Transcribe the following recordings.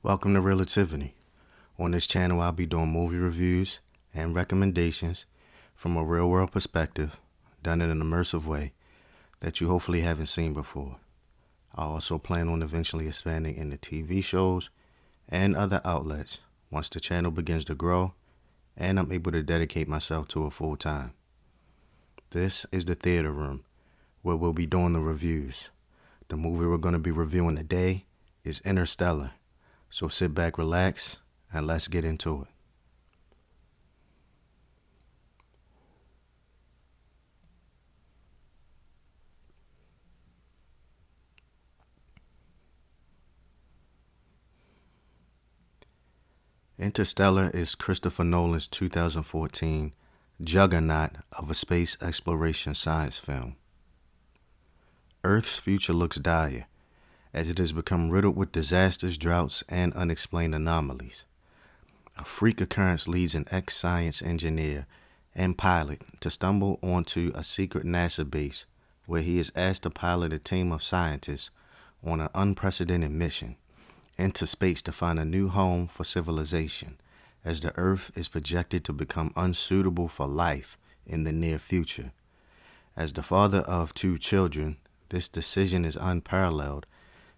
Welcome to Relativity. On this channel, I'll be doing movie reviews and recommendations from a real world perspective, done in an immersive way that you hopefully haven't seen before. I also plan on eventually expanding into TV shows and other outlets once the channel begins to grow and I'm able to dedicate myself to it full time. This is the theater room where we'll be doing the reviews. The movie we're going to be reviewing today is Interstellar. So sit back, relax, and let's get into it. Interstellar is Christopher Nolan's 2014 juggernaut of a space exploration science film. Earth's future looks dire, as it has become riddled with disasters, droughts, and unexplained anomalies. A freak occurrence leads an ex-science engineer and pilot to stumble onto a secret NASA base where he is asked to pilot a team of scientists on an unprecedented mission into space to find a new home for civilization, as the Earth is projected to become unsuitable for life in the near future. As the father of two children, this decision is unparalleled,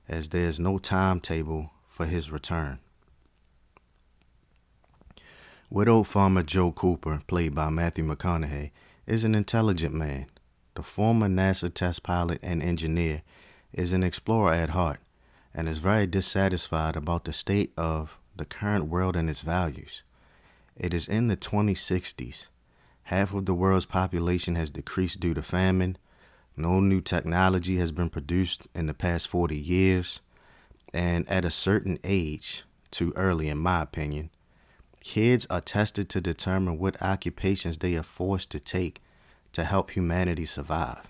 as there is no timetable for his return. Widow farmer Joe Cooper, played by Matthew McConaughey, is an intelligent man. The former NASA test pilot and engineer is an explorer at heart and is very dissatisfied about the state of the current world and its values. It is in the 2060s. Half of the world's population has decreased due to famine. No new technology has been produced in the past 40 years. And at a certain age, too early in my opinion, kids are tested to determine what occupations they are forced to take to help humanity survive.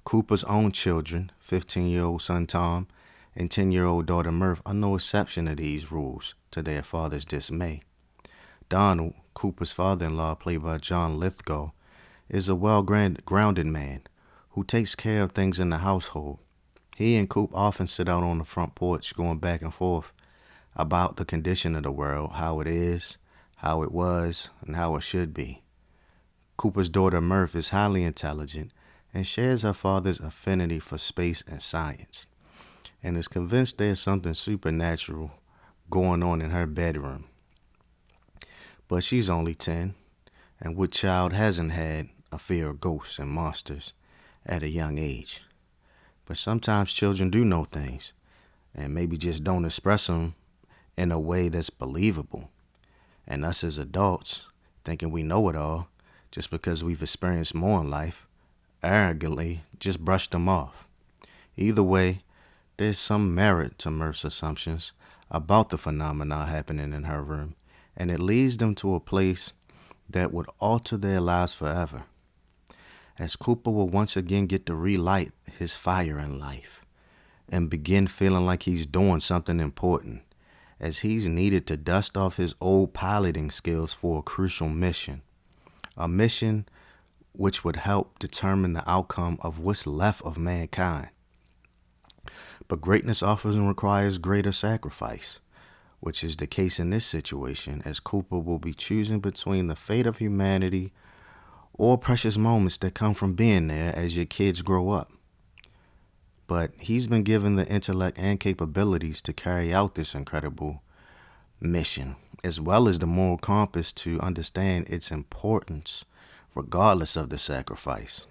Cooper's own children, 15-year-old son Tom and 10-year-old daughter Murph, are no exception to these rules, to their father's dismay. Donald, Cooper's father-in-law, played by John Lithgow, is a well-grounded man who takes care of things in the household. He and Coop often sit out on the front porch going back and forth about the condition of the world, how it is, how it was, and how it should be. Cooper's daughter Murph is highly intelligent and shares her father's affinity for space and science, and is convinced there's something supernatural going on in her bedroom. But she's only 10, and what child hasn't had a fear of ghosts and monsters at a young age? But sometimes children do know things, and maybe just don't express them in a way that's believable. And us as adults, thinking we know it all, just because we've experienced more in life, arrogantly just brush them off. Either way, there's some merit to Murph's assumptions about the phenomena happening in her room, and it leads them to a place that would alter their lives forever, as Cooper will once again get to relight his fire in life and begin feeling like he's doing something important, as he's needed to dust off his old piloting skills for a crucial mission, a mission which would help determine the outcome of what's left of mankind. But greatness often requires greater sacrifice, which is the case in this situation, as Cooper will be choosing between the fate of humanity or precious moments that come from being there as your kids grow up. But he's been given the intellect and capabilities to carry out this incredible mission, as well as the moral compass to understand its importance regardless of the sacrifice.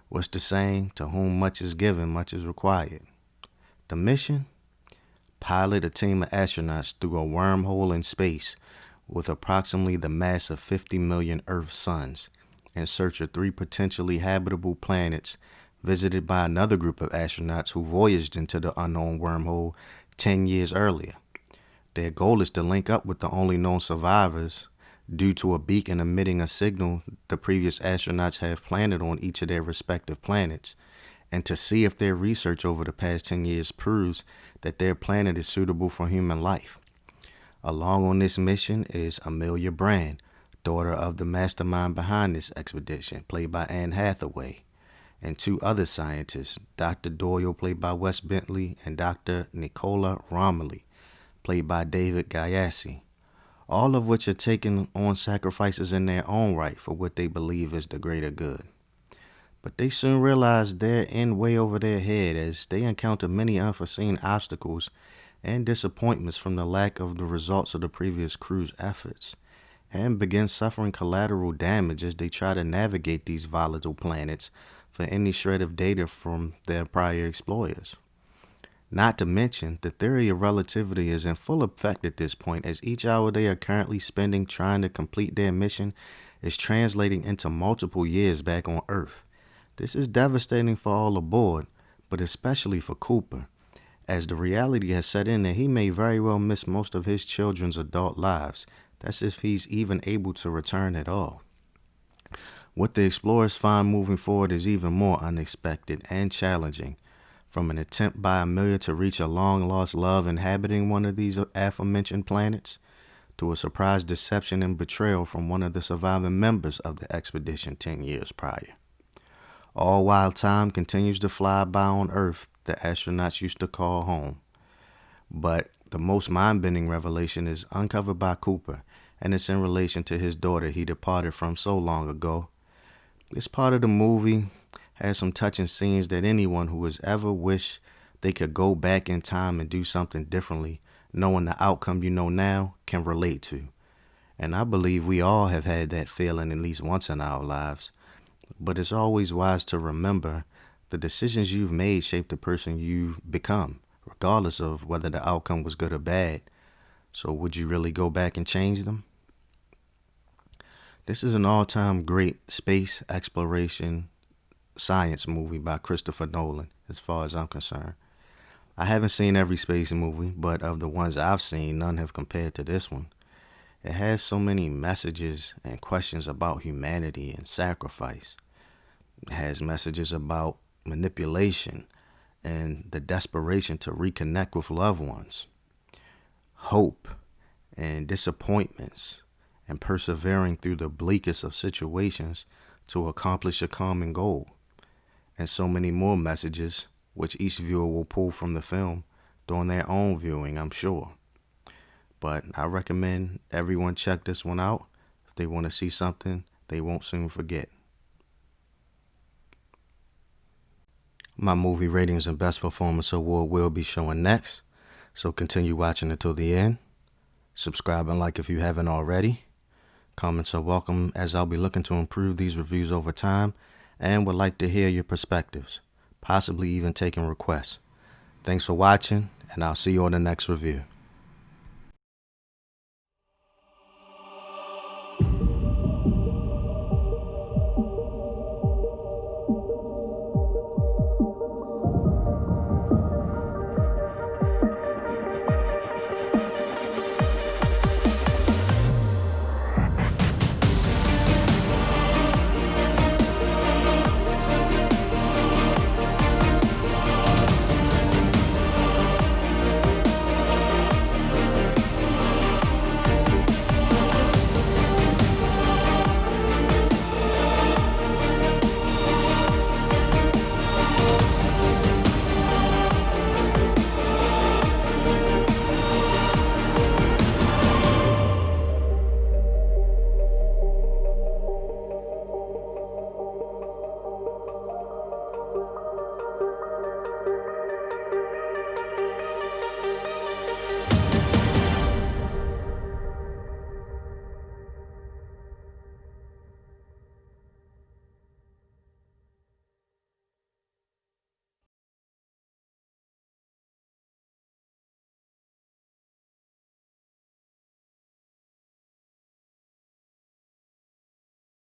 What's the saying? To whom much is given, much is required. The mission? Pilot a team of astronauts through a wormhole in space with approximately the mass of 50 million Earth suns in search of 3 potentially habitable planets visited by another group of astronauts who voyaged into the unknown wormhole 10 years earlier. Their goal is to link up with the only known survivors due to a beacon emitting a signal the previous astronauts have planted on each of their respective planets, and to see if their research over the past 10 years proves that their planet is suitable for human life. Along on this mission is Amelia Brand, daughter of the mastermind behind this expedition, played by Anne Hathaway, and 2 other scientists, Dr. Doyle, played by Wes Bentley, and Dr. Nicola Romilly, played by David Gyasi, all of which are taking on sacrifices in their own right for what they believe is the greater good. But they soon realize they're in way over their head as they encounter many unforeseen obstacles and disappointments from the lack of the results of the previous crew's efforts, and begin suffering collateral damage as they try to navigate these volatile planets for any shred of data from their prior exploiters. Not to mention, the theory of relativity is in full effect at this point, as each hour they are currently spending trying to complete their mission is translating into multiple years back on Earth. This is devastating for all aboard, but especially for Cooper, as the reality has set in that he may very well miss most of his children's adult lives. That's if he's even able to return at all. What the explorers find moving forward is even more unexpected and challenging. From an attempt by Amelia to reach a long-lost love inhabiting one of these aforementioned planets, to a surprise deception and betrayal from one of the surviving members of the expedition 10 years prior. All while time continues to fly by on Earth, the astronauts used to call home. But the most mind-bending revelation is uncovered by Cooper, and it's in relation to his daughter he departed from so long ago. This part of the movie has some touching scenes that anyone who has ever wished they could go back in time and do something differently, knowing the outcome you know now, can relate to. And I believe we all have had that feeling at least once in our lives. But it's always wise to remember the decisions you've made shape the person you've become, regardless of whether the outcome was good or bad. So would you really go back and change them? This is an all-time great space exploration science movie by Christopher Nolan, as far as I'm concerned. I haven't seen every space movie, but of the ones I've seen, none have compared to this one. It has so many messages and questions about humanity and sacrifice. It has messages about manipulation and the desperation to reconnect with loved ones, hope and disappointments, and persevering through the bleakest of situations to accomplish a common goal, and so many more messages which each viewer will pull from the film during their own viewing, I'm sure. But I recommend everyone check this one out if they want to see something they won't soon forget. My movie ratings and best performance award will be showing next, so continue watching until the end. Subscribe and like if you haven't already. Comments are welcome, as I'll be looking to improve these reviews over time and would like to hear your perspectives, possibly even taking requests. Thanks for watching, and I'll see you on the next review.